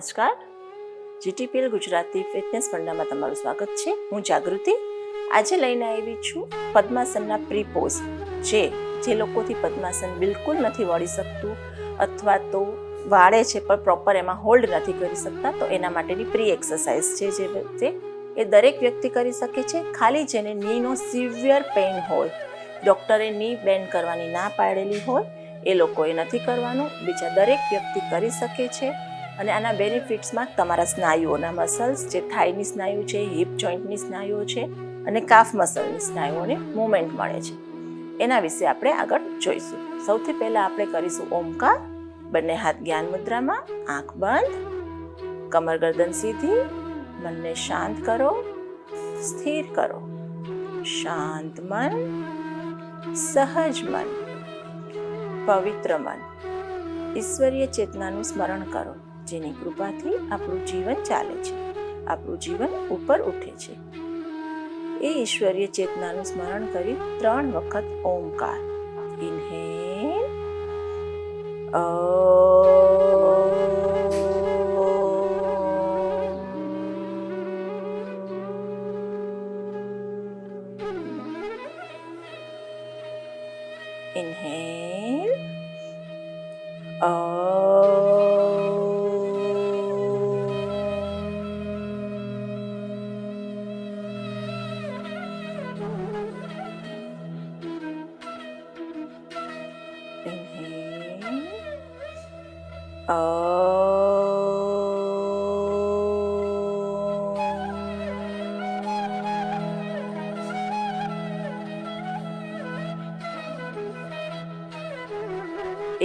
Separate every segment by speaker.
Speaker 1: નમસ્કાર, GTPL Gujarati fitness ફંડામાં તમારું સ્વાગત છે. હું જાગૃતિ. આજે લઈને આવી છું પદ્માસનના પ્રી પોઝ. જે લોકોથી પદ્માસન બિલકુલ નથી વળી શકતું અથવા તો વાળે છે પણ પ્રોપર એમાં હોલ્ડ નથી કરી શકતા, તો એના માટેની પ્રી એક્સરસાઇઝ છે જે એ દરેક વ્યક્તિ કરી શકે છે. ખાલી જેને નીનો સિવિયર પેઇન હોય, ડૉક્ટરે ની બેન્ડ કરવાની ના પાડેલી હોય, એ લોકોએ નથી કરવાનું. બીજા દરેક વ્યક્તિ કરી શકે છે. અને આના બેનિફિટ્સમાં તમારા સ્નાયુઓના મસલ્સ, જે થાઈની સ્નાયુ છે, હિપ જોઈન્ટની સ્નાયુઓ છે અને કાફ મસલની સ્નાયુઓને મૂવમેન્ટ મળે છે. એના વિશે આપણે આગળ જોઈશું. સૌથી પહેલાં આપણે કરીશું ઓમકાર. બંને હાથ જ્ઞાન મુદ્રામાં, આંખ બંધ, કમર ગરદન સીધી, મનને શાંત કરો, સ્થિર કરો. શાંત મન, સહજ મન, પવિત્ર મન, ઈશ્વરીય ચેતનાનું સ્મરણ કરો, જેની કૃપાથી આપણું જીવન ચાલે છે, આપણું જીવન ઉપર ઉઠે છે. એ ઈશ્વરીય ચેતનાનું સ્મરણ કરી 3 વખત ઓમકાર. ઇન્હેલ, ઇન્હેલ,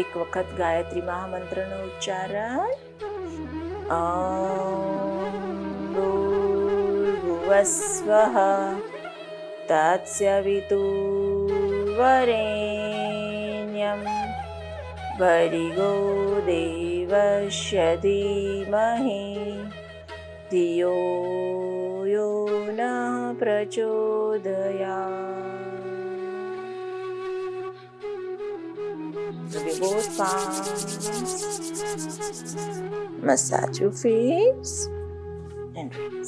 Speaker 1: એક વખત ગાયત્રી મહામંત્રનો ઉચ્ચારણ. ભૂર્ભુવસ્વઃ તત્સવિતુર્વરેણ્યં ભર્ગો દેવસ્ય ધીમહિ ધિયો યો નઃ પ્રચોદયાત્. Both palms. Massage your face and relax.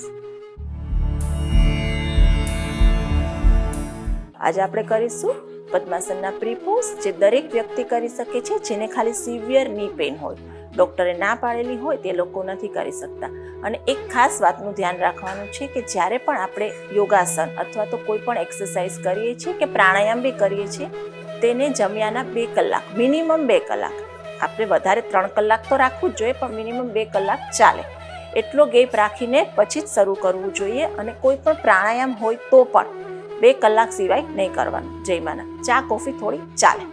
Speaker 1: આજે આપણે કરીશું પદ્માસનના પ્રી પોઝ, જે દરેક વ્યક્તિ કરી શકે છે, જેને ખાલી સિવિયર ની પેઇન હોય, ડૉક્ટરે ના પાડેલી હોય તે લોકો નથી કરી શકતા. અને એક ખાસ વાતનું ધ્યાન રાખવાનું છે કે જ્યારે પણ આપણે યોગાસન અથવા તો કોઈ પણ એક્સરસાઇઝ કરીએ છીએ કે પ્રાણાયામ બી કરીએ છીએ, તેને જમ્યાના 2 કલાક, મિનિમમ 2 કલાક, આપણે વધારે 3 કલાક તો રાખવું જ જોઈએ, પણ મિનિમમ 2 કલાક ચાલે એટલો ગેપ રાખીને પછી જ શરૂ કરવું જોઈએ. અને કોઈ પણ પ્રાણાયામ હોય તો પણ 2 કલાક સિવાય નહીં કરવાનું. જયમાના ચા કોફી થોડી ચાલે.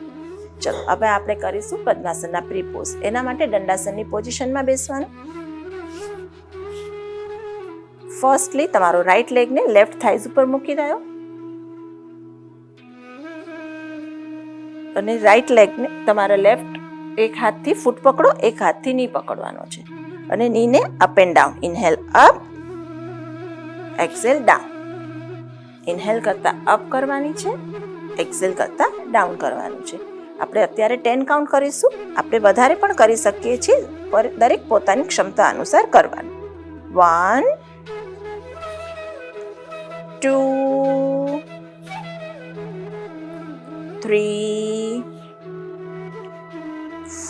Speaker 1: ચલો હવે આપણે કરીશું પદ્માસનના પ્રી પોઝ. એના માટે દંડાસનની પોઝિશનમાં બેસવાનું. ફર્સ્ટલી તમારો રાઈટ લેગને લેફ્ટ થાઈઝ ઉપર મૂકી દો અને રાઈટ લેગને તમારા લેફ્ટ એક હાથથી ફૂટ પકડો, એક હાથથી ની પકડવાનો છે. અને નીને up and down. Inhale up, exhale down. Inhale કરતાં અપ કરવાની છે, એક્સેલ કરતાં ડાઉન કરવાનું છે. આપણે અત્યારે 10 કાઉન્ટ કરીશું. આપણે વધારે પણ કરી શકીએ છીએ, પર દરેક પોતાની ક્ષમતા અનુસાર કરવાનું. 1 2 3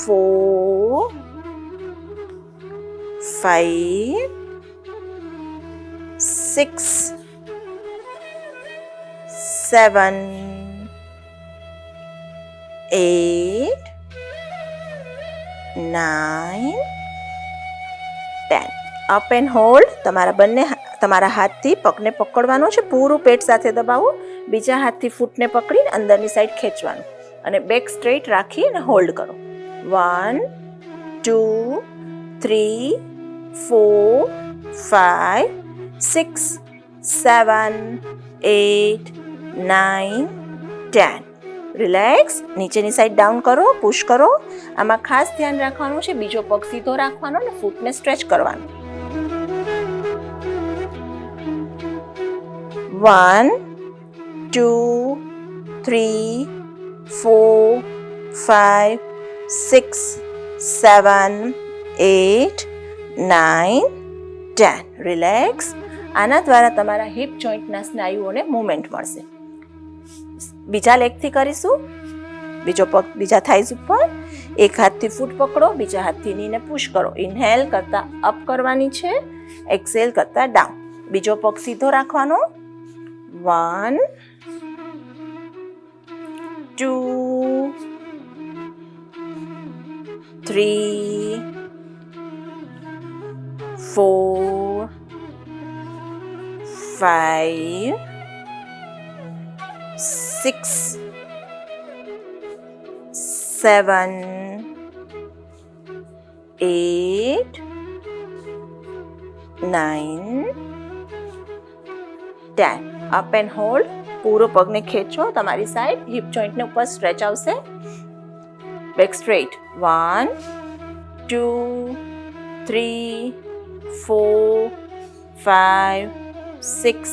Speaker 1: 4 5 6 7 8 9 10. Up and hold. તમારા હાથથી પગને પકડવાનો છે, પૂરું પેટ સાથે દબાવો, બીજા હાથથી ફૂટને પકડીને અંદરની સાઈડ ખેંચવાનું અને બેક સ્ટ્રેટ રાખી અને હોલ્ડ કરો. 1 2 3 4 5 6 7 8 9 10. રિલેક્સ. નીચેની સાઈડ ડાઉન કરો, પુશ કરો. આમાં ખાસ ધ્યાન રાખવાનું છે, બીજો પગ સીધો રાખવાનો અને ફૂટને સ્ટ્રેચ કરવાનું. 1 2 3 4 5 6 7 8 9, 10. રિલેક્સ. આના દ્વારા તમારા હિપ જોઈન્ટના સ્નાયુઓને મૂવમેન્ટ મળશે. બીજા લેગથી કરીશું. બીજો પગ બીજા થાઈઝ ઉપર, એક હાથથી ફૂટ પકડો, બીજા હાથથી નીને પુશ કરો. ઇન્હેલ કરતા અપ કરવાની છે, એક્સેલ કરતા ડાઉન. બીજો પગ સીધો રાખવાનો. 1, 2, 3, 4, 5, 6, 7, 8, 9, 10. Up and hold. પૂરો પગને ખેંચો તમારી સાઈડ, હિપ જોઈન્ટને ઉપર સ્ટ્રેચ આવશે. Back straight. 1, 2, 3, 4, 5, 6,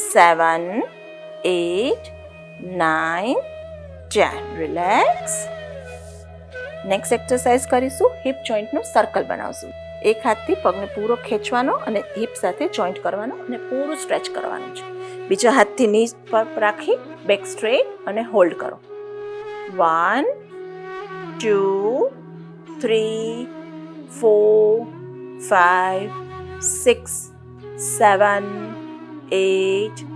Speaker 1: 7, 8, 9, 10. Relax. Next exercise કરીશું. હિપ જોઈન્ટનું સર્કલ બનાવશું. એક હાથથી પગને પૂરો ખેંચવાનો અને હિપ સાથે જોઈન્ટ કરવાનો અને પૂરું સ્ટ્રેચ કરવાનું છે. બીજા હાથથી ની પર રાખી બેક સ્ટ્રેટ અને હોલ્ડ કરો. 1, 2, 3, 4, 5, 6, 7, 8,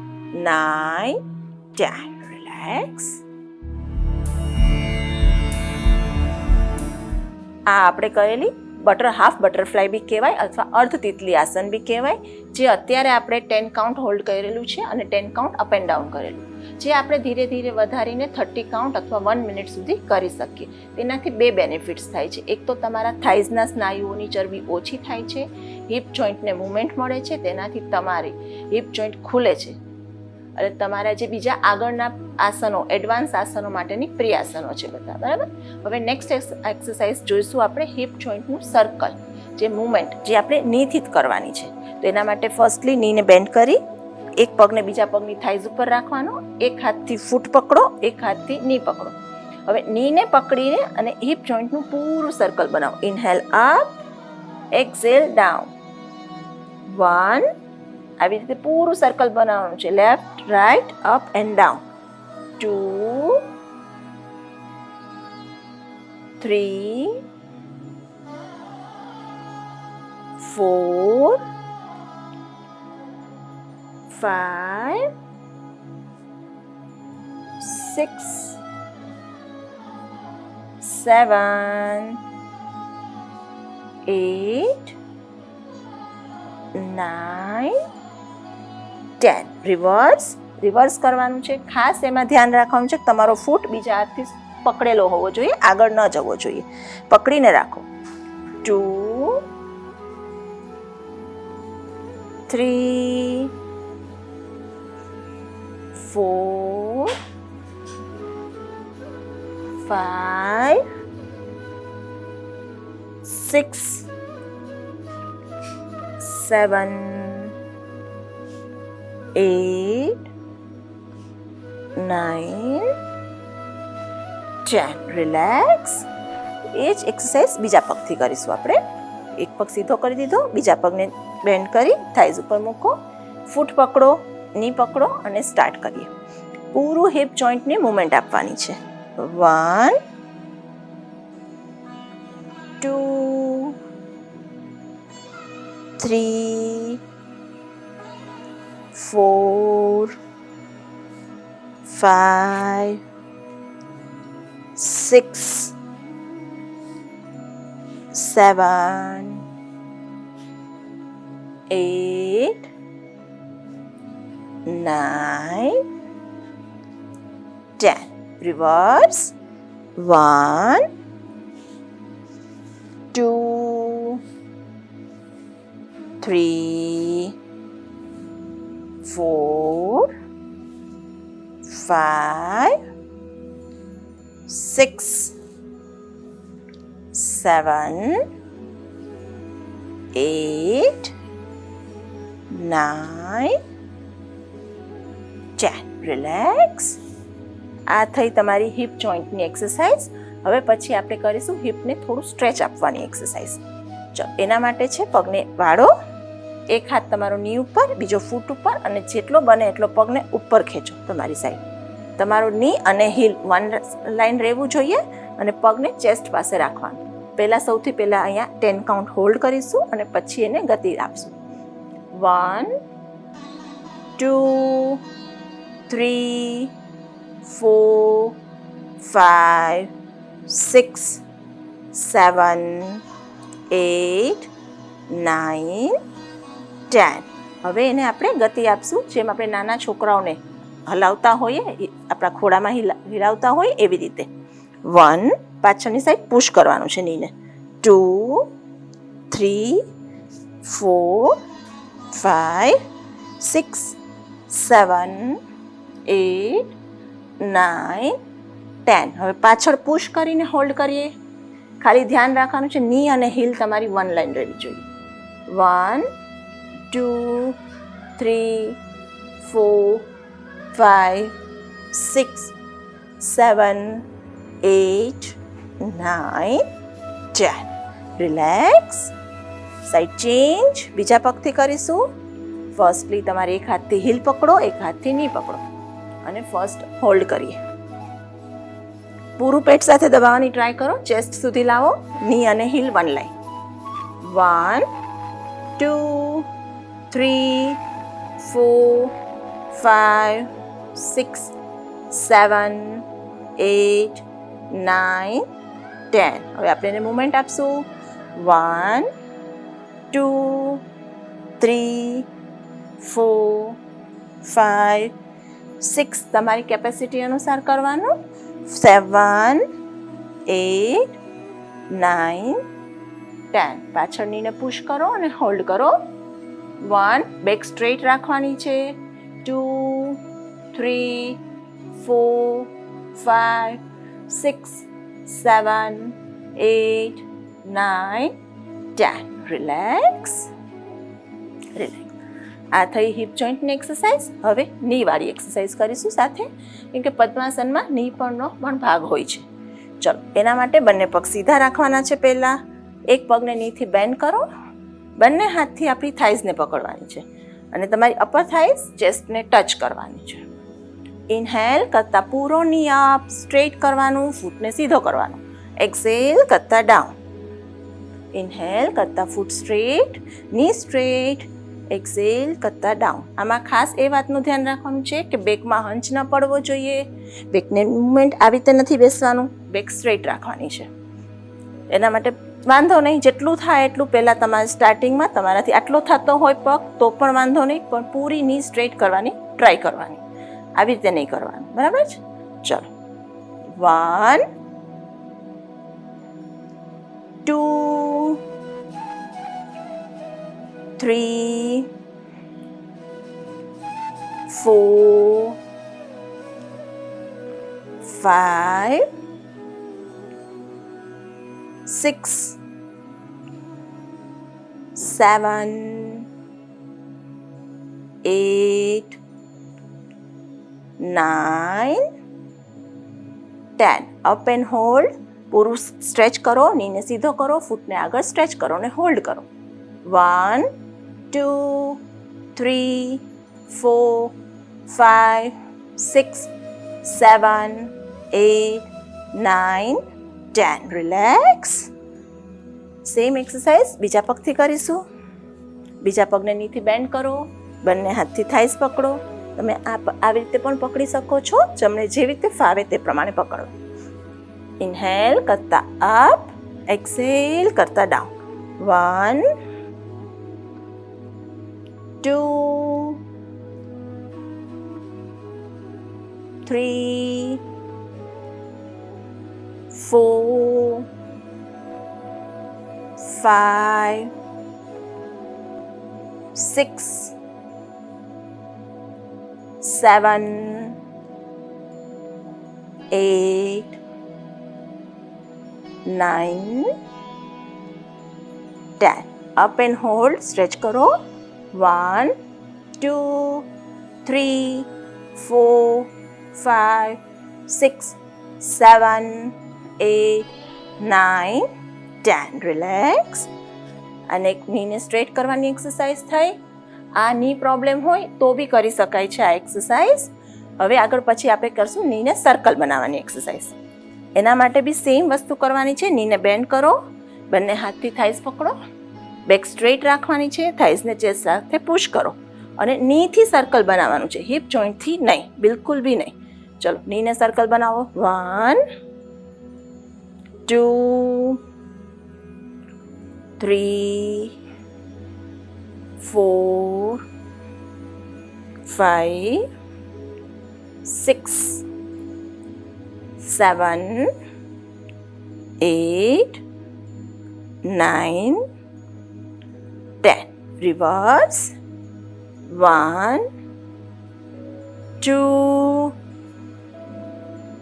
Speaker 1: 9, 10. રિલેક્સ. આ આપણે કરેલી હાફ બટરફ્લાય બી કહેવાય અથવા અર્ધ તિતલી આસન બી કહેવાય, જે અત્યારે આપણે 10 કાઉન્ટ હોલ્ડ કરેલું છે અને 10 કાઉન્ટ અપ એન્ડ ડાઉન કરેલું, જે આપણે ધીરે ધીરે વધારીને 30 કાઉન્ટ અથવા 1 મિનિટ સુધી કરી શકીએ. તેનાથી 2 બેનિફિટ્સ થાય છે. એક તો તમારા થાઇઝના સ્નાયુઓની ચરબી ઓછી થાય છે, હિપ જોઈન્ટને મૂવમેન્ટ મળે છે, તેનાથી તમારી હિપ જોઈન્ટ ખુલે છે અને તમારા જે બીજા આગળના આસનો, એડવાન્સ આસનો માટેની પ્રિય આસનો છે બધા. બરાબર. હવે નેક્સ્ટ એક્સરસાઇઝ જોઈશું આપણે હિપ જોઈન્ટનું સર્કલ, જે મૂવમેન્ટ જે આપણે નીથી જ કરવાની છે. તો એના માટે ફર્સ્ટલી નીને બેન્ડ કરી એક પગને બીજા પગની થાઈઝ ઉપર રાખવાનો, એક હાથથી ફૂટ પકડો, એક હાથથી ની પકડો. હવે નીને પકડીને અને હિપ જોઈન્ટનું પૂરું સર્કલ બનાવો. Inhale up, exhale down. 1, આવી રીતે પૂરું સર્કલ બનાવવાનું છે. Left, right, up and down. 2, 3, 4, 5, 6, 7, 8, 9, 10. Reverse કરવાનું છે. ખાસ એમાં ધ્યાન રાખવાનું છે કે તમારો ફૂટ બીજા હાથથી પકડેલો હોવો જોઈએ, આગળ ન જવો જોઈએ. પકડીને રાખો. 2, 3, 4, 5, 6, 7, 8, 9, 10. રિલેક્સ. એ જ એક્સરસાઇઝ બીજા પગથી કરીશું આપણે. એક પગ સીધો કરી દીધો, બીજા પગને બેન્ડ કરી થાઈઝ ઉપર મૂકો, ફૂટ પકડો, ની પકડો અને સ્ટાર્ટ કરીએ. પૂરું હિપ જોઈન્ટને મૂવમેન્ટ આપવાની છે. 1, 2, 3, 4, 5, 6, 7, 8, 9, 10. Reverse. 1, 2, 3, 4, 5, 6, 7, 8, 9, 10. રિલેક્સ. આ થઈ તમારી હિપ જોઈન્ટની એક્સરસાઇઝ. હવે પછી આપણે કરીશું હિપને થોડું સ્ટ્રેચ આપવાની એક્સરસાઇઝ. ચલો, એના માટે છે પગને વાળો, એક હાથ તમારો ની ઉપર, બીજો ફૂટ ઉપર, અને જેટલો બને એટલો પગને ઉપર ખેંચો તમારી સાઈડ. તમારો ની અને હીલ વન લાઈન રહેવું જોઈએ અને પગને ચેસ્ટ પાસે રાખવાનું. સૌથી પહેલાં અહીંયા 10 કાઉન્ટ હોલ્ડ કરીશું અને પછી એને ગતિ આપશું. 1 2 3 4 5 6 7 8 9 10. હવે એને આપણે ગતિ આપશું, જેમ આપણે નાના છોકરાઓને હલાવતા હોઈએ, આપણા ખોળામાં હિલાવતા હોય એવી રીતે. 1, પાછળની સાઈડ પુશ કરવાનું છે નીને. 2 3 4 5 6 7 8 9 10. હવે પાછળ પુશ કરીને હોલ્ડ કરીએ. ખાલી ધ્યાન રાખવાનું છે ની અને હીલ તમારી વન લાઈન રહેવી જોઈએ. 1 2 3 4 5 6 7 8 9 10. રિલેક્સ. Side change. બીજા પગથી કરીશું. ફર્સ્ટલી તમારે એક હાથથી હીલ પકડો, એક હાથથી ની પકડો અને ફર્સ્ટ હોલ્ડ કરીએ. પૂરું પેટ સાથે દબાવવાની ટ્રાય કરો, ચેસ્ટ સુધી લાવો. ની અને હીલ વન લાઈન. 1 2 3 4 5 6 7 8 9 10. હવે આપણે એને મુવમેન્ટ આપશું. 1 2 3 4 5 6. તમારી કેપેસિટી અનુસાર કરવાનું. 7 8 9 10. પાછળનીને પુશ કરો અને હોલ્ડ કરો. 1, બેક સ્ટ્રેટ રાખવાની છે. 2 3 4 5 6 7 8 9 10. રિલેક્સ. આ થઈ હિપ જોઈન્ટની એક્સરસાઇઝ. હવે ની વાળી એક્સરસાઇઝ કરીશું સાથે, કેમ કે પદ્માસનમાં ની પણ ભાગ હોય છે. ચલો, એના માટે બંને પગ સીધા રાખવાના છે. પહેલાં એક પગને નીથી બેન્ડ કરો, બંને હાથથી આપણી થાઈઝને પકડવાની છે અને તમારી અપર થાઈઝ ચેસ્ટને ટચ કરવાની છે. ઇનહેલ કરતાં પૂરો ની અપ, સ્ટ્રેટ કરવાનું, ફૂટને સીધો કરવાનો. એક્સેલ કરતાં ડાઉન. ઇનહેલ કરતાં ફૂટ સ્ટ્રેટ, ની સ્ટ્રેટ. એક્સેલ કરતાં ડાઉન. આમાં ખાસ એ વાતનું ધ્યાન રાખવાનું છે કે બેકમાં હંચ ન પડવો જોઈએ. બેકને મુવમેન્ટ આવી રીતે નથી બેસવાનું, બેક સ્ટ્રેટ રાખવાની છે. એના માટે વાંધો નહીં, જેટલું થાય એટલું પહેલાં તમારે સ્ટાર્ટિંગમાં તમારાથી આટલો થતો હોય પગ તો પણ વાંધો નહીં, પણ પૂરી ની સ્ટ્રેટ કરવાની ટ્રાય કરવાની. આવી રીતે નહીં કરવાનું, બરાબર છે? ચલો. 1 2 3 4 5 6 7 8 9 10. Up and hold. પૂરું સ્ટ્રેચ કરો, નીને સીધો કરો, ફૂટને આગળ સ્ટ્રેચ કરો અને હોલ્ડ કરો. 1 2 3 4 5 6 7 8 9 10. રિલેક્સ. સેમ એક્સરસાઇઝ બીજા પગથી કરીશું. બીજા પગને નીથી બેન્ડ કરો, બંને હાથથી થાઈઝ પકડો. તમે આવી રીતે પણ પકડી શકો છો, તમને જેવી રીતે ફાવે તે પ્રમાણે પકડો. ઇનહેલ કરતા અપ, એક્સેલ કરતા down. 1 2 3 4 5 6 7 8 9 10. Up and hold. Stretch કરો. 1 2 3 4 5 6 7 8 9 10. રિલેક્સ. અને નીને સ્ટ્રેટ કરવાની એક્સરસાઇઝ થઈ. આ ની પ્રોબ્લેમ હોય તો બી કરી શકાય છે આ એક્સરસાઇઝ. હવે આગળ પછી આપણે કરશું નીને સર્કલ બનાવવાની એક્સરસાઇઝ. એના માટે બી સેમ વસ્તુ કરવાની છે. નીને બેન્ડ કરો, બંને હાથથી થાઈઝ પકડો, બેક સ્ટ્રેટ રાખવાની છે, થાઈઝને ચેસ્ટ સાથે પુશ કરો અને નીથી સર્કલ બનાવવાનું છે, હિપ જોઈન્ટથી નહીં, બિલકુલ બી નહીં. ચલો નીને સર્કલ બનાવો. 1 2 3 4 5 6 7 8 9 10. Reverse. 1 2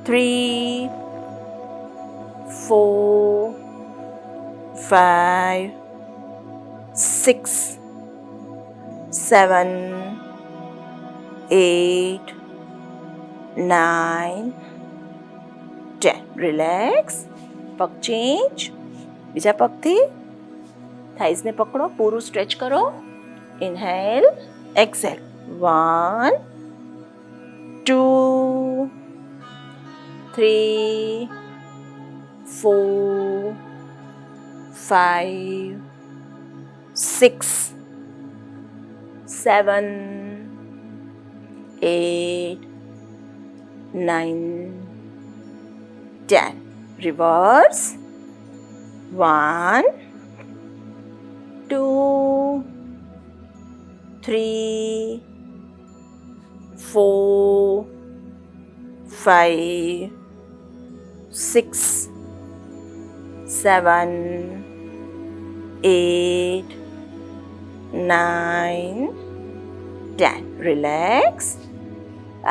Speaker 1: 3 4 5 6 7 8 9 10. Relax. પગ ચેન્જ. બીજા પગથી થાઈઝને પકડો, પૂરું સ્ટ્રેચ કરો. Inhale, exhale. 1 2 3 4 5 6 7 8 9 10. Reverse. 1 2 3 4 5 6 7 8 9 10. Relax.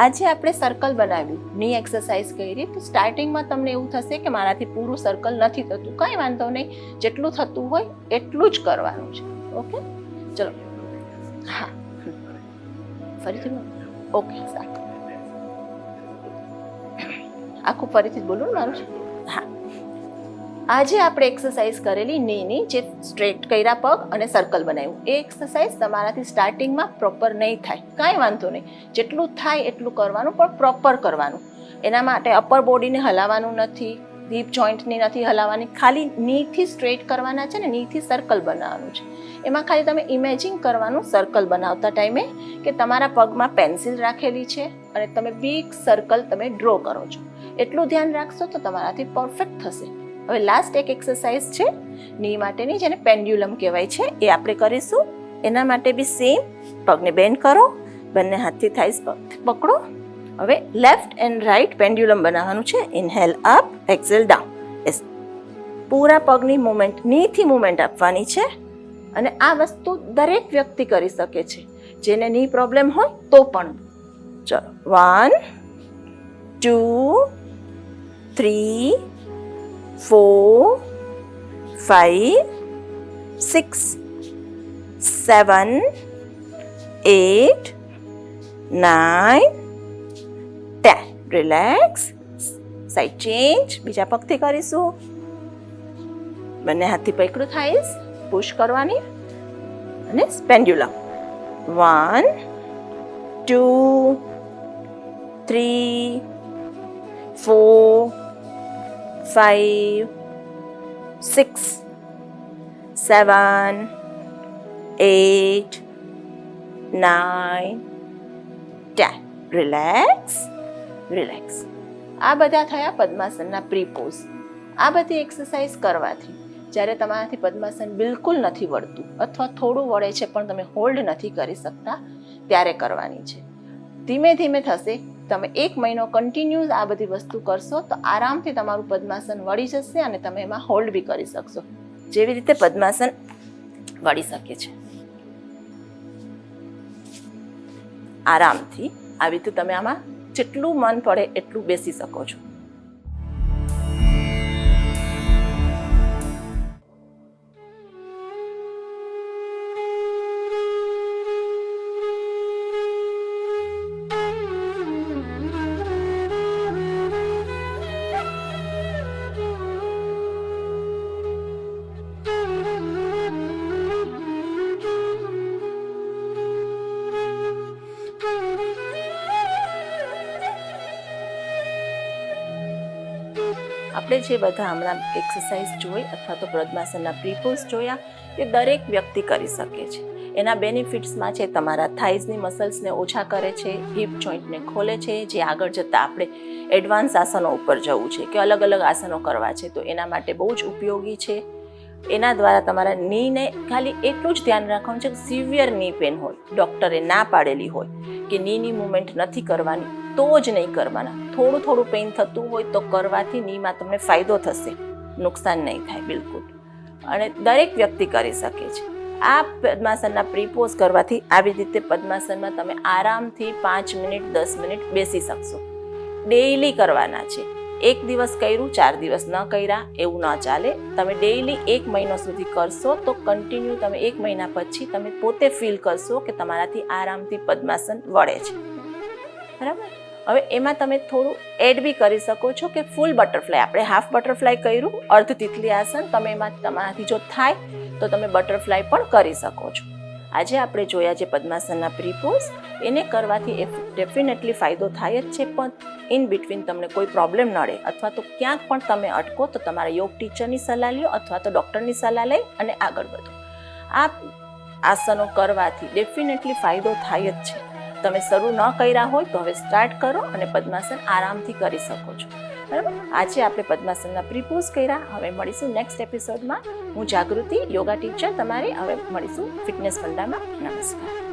Speaker 1: આજે આપણે સર્કલ બનાવ્યું, ની એક્સરસાઇઝ કરી. તો સ્ટાર્ટિંગમાં તમને એવું થશે કે મારાથી પૂરું સર્કલ નથી થતું. કંઈ વાંધો નહીં, જેટલું થતું હોય એટલું જ કરવાનું છે. ઓકે, ચલો. હા, ફરીથી ઓકે, સારું. આખું ફરીથી બોલું મારું છે. હા, આજે આપણે એક્સરસાઇઝ કરેલી નીની, જે સ્ટ્રેટ કર્યા પગ અને સર્કલ બનાવ્યું. એ એક્સરસાઇઝ તમારાથી સ્ટાર્ટિંગમાં પ્રોપર નહીં થાય, કાંઈ વાંધો નહીં. જેટલું થાય એટલું કરવાનું, પણ પ્રોપર કરવાનું. એના માટે અપર બોડીને હલાવવાનું નથી, હિપ જોઈન્ટની નથી હલાવવાની, ખાલી નીથી સ્ટ્રેટ કરવાના છે ને નીથી સર્કલ બનાવવાનું છે. એમાં ખાલી તમે ઇમેજિન કરવાનું સર્કલ બનાવતા ટાઈમે કે તમારા પગમાં પેન્સિલ રાખેલી છે અને તમે બિગ સર્કલ તમે ડ્રો કરો છો. એટલું ધ્યાન રાખશો તો તમારાથી પરફેક્ટ થશે. હવે લાસ્ટ એક એક્સરસાઇઝ છે ની માટેની, જેને પેન્ડ્યુલમ કહેવાય છે, એ આપણે કરીશું. એના માટે બી સેમ, પગને બેન્ડ કરો, બંને હાથથી થાઈઝ પકડો. હવે લેફ્ટ એન્ડ રાઈટ પેન્ડ્યુલમ બનાવવાનું છે. Inhale up, exhale down. એસ, પૂરા પગની મુવમેન્ટ, નીથી મુવમેન્ટ આપવાની છે. અને આ વસ્તુ દરેક વ્યક્તિ કરી શકે છે, જેને ની પ્રોબ્લેમ હોય તો પણ. ચલો, 1 2 3 4 5 6 7 8 9 10. રિલેક્સ. Side change. બીજા પગથી કરીશું. બંને હાથથી પકડું થાઈઝ, પુશ કરવાની અને પેન્ડ્યુલમ. 1 2 3 4 5 6 7 8 9 10. Relax, relax. આ બધા થયા પદ્માસનના પ્રી પોઝ. આ બધી એક્સરસાઇઝ કરવાથી જ્યારે તમારાથી પદ્માસન બિલકુલ નથી વળતું અથવા થોડું વળે છે પણ તમે હોલ્ડ નથી કરી શકતા, ત્યારે કરવાની છે. ધીમે ધીમે થશે. તમે 1 મહિનો કન્ટિન્યુઅસ આ બધી વસ્તુ કરશો તો આરામથી તમારું પદ્માસન વળી જશે અને તમે એમાં હોલ્ડ બી કરી શકશો, જેવી રીતે પદ્માસન વળી શકે છે. આરામથી આવી રીતે તમે આમાં જેટલું મન પડે એટલું બેસી શકો છો. આપણે જે બધા હમણાં એક્સરસાઇઝ જોઈ અથવા તો પદ્માસનના પ્રીપોઝ જોયા તે દરેક વ્યક્તિ કરી શકે છે. એના બેનિફિટ્સમાં છે તમારા થાઇઝની મસલ્સને ઓછા કરે છે, હિપ જોઈન્ટને ખોલે છે, જે આગળ જતાં આપણે એડવાન્સ આસનો ઉપર જવું છે કે અલગ અલગ આસનો કરવા છે તો એના માટે બહુ જ ઉપયોગી છે. એના દ્વારા તમારા નીને ખાલી એટલું જ ધ્યાન રાખવાનું છે કે સિવિયર ની પેન હોય, ડૉક્ટરે ના પાડેલી હોય કે નીની મૂવમેન્ટ નથી કરવાની તો જ નહીં કરવાના. થોડું થોડું પેઇન થતું હોય તો કરવાથી નીમાં તમને ફાયદો થશે, નુકસાન નહીં થાય બિલકુલ. અને દરેક વ્યક્તિ કરી શકે છે. આ પદ્માસનના પ્રીપોઝ કરવાથી આવી રીતે પદ્માસનમાં તમે આરામથી 5 મિનિટ 10 મિનિટ બેસી શકશો. ડેઈલી કરવાના છે. એક દિવસ કર્યું 4 દિવસ ન કર્યા એવું ન ચાલે. તમે ડેઈલી 1 મહિનો સુધી કરશો તો કન્ટિન્યુ તમે 1 મહિના પછી તમે પોતે ફીલ કરશો કે તમારાથી આરામથી પદ્માસન વળે છે. બરાબર. હવે એમાં તમે થોડું એડ બી કરી શકો છો કે ફૂલ બટરફ્લાય, આપણે હાફ બટરફ્લાય કર્યું, અર્ધ તિતલી આસન, તમે એમાં તમારાથી જો થાય તો તમે બટરફ્લાય પણ કરી શકો છો. આજે આપણે જોયા જે પદ્માસનના પ્રીપોઝ, એને કરવાથી ડેફિનેટલી ફાયદો થાય જ છે, પણ ઇન બિટવીન તમને કોઈ પ્રોબ્લેમ નડે અથવા તો ક્યાંક પણ તમે અટકો તો તમારા યોગ ટીચરની સલાહ લ્યો અથવા તો ડૉક્ટરની સલાહ લઈ અને આગળ વધો. આ આસનો કરવાથી ડેફિનેટલી ફાયદો થાય જ છે. તમે શરૂ ન કર્યા હોય તો હવે સ્ટાર્ટ કરો અને પદ્માસન આરામથી કરી શકો છો. બરાબર. આજે આપણે પદ્માસનના પ્રીપોઝ કર્યા. હવે મળીશું નેક્સ્ટ એપિસોડમાં. હું જાગૃતિ, યોગા ટીચર તમારી. હવે મળીશું ફિટનેસ ફંડામાં. નમસ્કાર.